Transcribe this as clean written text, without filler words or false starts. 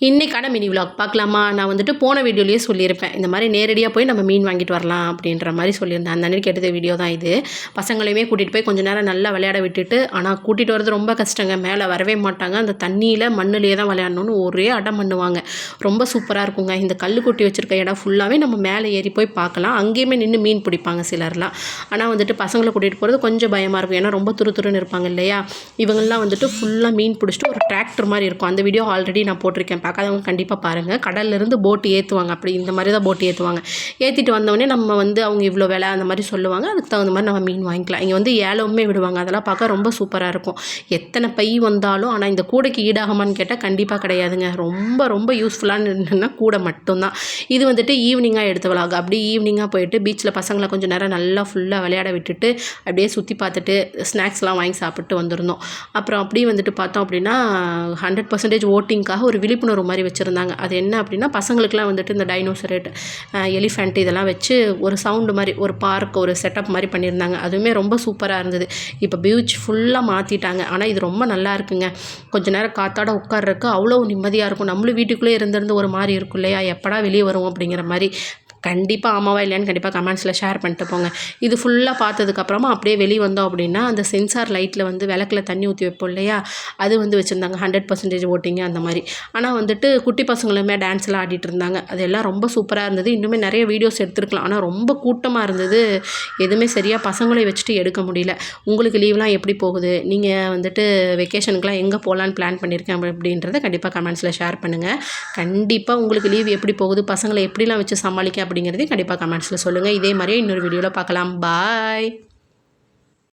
இன்றைக்கான mini vlog பார்க்கலாமா? நான் வந்துட்டு போன வீடியோலேயே சொல்லியிருப்பேன். இந்த மாதிரி நேரடியாக போய் நம்ம மீன் வாங்கிட்டு வரலாம் அப்படின்ற மாதிரி சொல்லியிருந்தேன். அந்த அன்றைக்கி எடுத்த வீடியோ தான் இது. பசங்களையுமே கூட்டிகிட்டு போய் கொஞ்சம் நேரம் நல்லா விளையாட விட்டுட்டு, ஆனால் கூட்டிகிட்டு வரது ரொம்ப கஷ்டங்க. மேலே வரவே மாட்டாங்க. அந்த தண்ணியில் மண்ணுலேயே தான் விளையாடணும்னு ஒரே அடம் பண்ணுவாங்க. ரொம்ப சூப்பராக இருக்குங்க. இந்த கல் கொட்டி வச்சுருக்க இடம் ஃபுல்லாகவே நம்ம மேலே ஏறி போய் பார்க்கலாம். அங்கேயுமே நின்று மீன் பிடிப்பாங்க சிலர்லாம். ஆனால் வந்துட்டு பசங்களை கூட்டிகிட்டு போகிறது கொஞ்சம் பயமாக இருக்கும். ஏன்னா ரொம்ப துருன்னு இருப்பாங்க இல்லையா? இவங்கெல்லாம் வந்துட்டு ஃபுல்லாக மீன் பிடிச்சிட்டு ஒரு டிராக்டர் மாதிரி இருக்கும். அந்த வீடியோ ஆல்ரெடி நான் போட்டிருக்கேன். பார்க்காதவங்க கண்டிப்பாக பாருங்கள். கடல்லேருந்து போட்டு ஏற்றுவாங்க. அப்படி இந்த மாதிரி தான் போட்டு ஏற்றுவாங்க. ஏற்றிட்டு வந்தோடனே நம்ம வந்து அவங்க இவ்வளோ விலை அந்த மாதிரி சொல்லுவாங்க. அதுக்கு தகுந்த மாதிரி நம்ம மீன் வாங்கிக்கலாம். இங்கே வந்து ஏலவுமே விடுவாங்க. அதெல்லாம் பார்க்க ரொம்ப சூப்பராக இருக்கும். எத்தனை பை வந்தாலும், ஆனால் இந்த கூடைக்கு ஈடாகுமான்னு கேட்டால் கண்டிப்பாக கிடையாதுங்க. ரொம்ப ரொம்ப யூஸ்ஃபுல்லான என்னென்னா கூடை மட்டும்தான். இது வந்துட்டு ஈவினிங்காக எடுத்து விளாக். அப்படி ஈவினிங்காக போயிட்டு பீச்சில் பசங்களை கொஞ்சம் நேரம் நல்லா ஃபுல்லாக விளையாட விட்டுட்டு அப்படியே சுற்றி பார்த்துட்டு ஸ்நாக்ஸ்லாம் வாங்கி சாப்பிட்டு வந்திருந்தோம். அப்புறம் அப்படியே வந்துட்டு பார்த்தோம் அப்படின்னா 100% ஓட்டிங்காக ஒரு விழிப்புணர்வு மாதிரி வச்சுருந்தாங்க. அது என்ன அப்படின்னா, பசங்களுக்குலாம் வந்துட்டு இந்த டைனோசரேட், எலிஃபெண்ட் இதெல்லாம் வச்சு ஒரு சவுண்டு மாதிரி ஒரு பார்க் ஒரு செட்டப் மாதிரி பண்ணியிருந்தாங்க. அதுவுமே ரொம்ப சூப்பராக இருந்தது. இப்போ பீச் ஃபுல்லாக மாற்றிட்டாங்க. ஆனால் இது ரொம்ப நல்லா இருக்குங்க. கொஞ்சம் நேரம் காத்தாட உட்கார்றதுக்கு அவ்வளோ நிம்மதியாக இருக்கும். நம்மளும் வீட்டுக்குள்ளே இருந்திருந்து ஒரு மாதிரி இருக்கும் இல்லையா? எப்படா வெளியே வரும் அப்படிங்கிற மாதிரி. கண்டிப்பாக ஆமாவா இல்லையான்னு கண்டிப்பாக கமெண்ட்ஸில் ஷேர் பண்ணிட்டு போங்க. இது ஃபுல்லாக பார்த்ததுக்கப்புறமா அப்படியே வெளியே வந்தோம் அப்படின்னா, அந்த சென்சார் லைட்டில் வந்து விளக்கில் தண்ணி ஊற்றி வைப்போம் இல்லையா? அது வந்து வச்சுருந்தாங்க. 100% ஓட்டிங்க அந்த மாதிரி. ஆனால் வந்துட்டு குட்டி பசங்களுமே டான்ஸ்லாம் ஆடிட்டு இருந்தாங்க. அதெல்லாம் ரொம்ப சூப்பராக இருந்தது. இன்னுமே நிறைய வீடியோஸ் எடுத்துருக்கலாம். ஆனால் ரொம்ப கூட்டமாக இருந்தது. எதுவுமே சரியாக பசங்களை வச்சுட்டு எடுக்க முடியல. உங்களுக்கு லீவ்லாம் எப்படி போகுது? நீங்கள் வந்துட்டு வெக்கேஷனுக்குலாம் எங்கே போகலான்னு பிளான் பண்ணியிருக்கேன் அப்படின்றத கண்டிப்பாக கமெண்ட்ஸில் ஷேர் பண்ணுங்கள். கண்டிப்பாக உங்களுக்கு லீவ் எப்படி போகுது? பசங்களை எப்படிலாம் வச்சு சமாளிக்க அப்படிங்கிறதையும் கண்டிப்பாக கமெண்ட்ஸில் சொல்லுங்கள். இதே மாதிரியே இன்னொரு வீடியோவில் பார்க்கலாம். பாய்.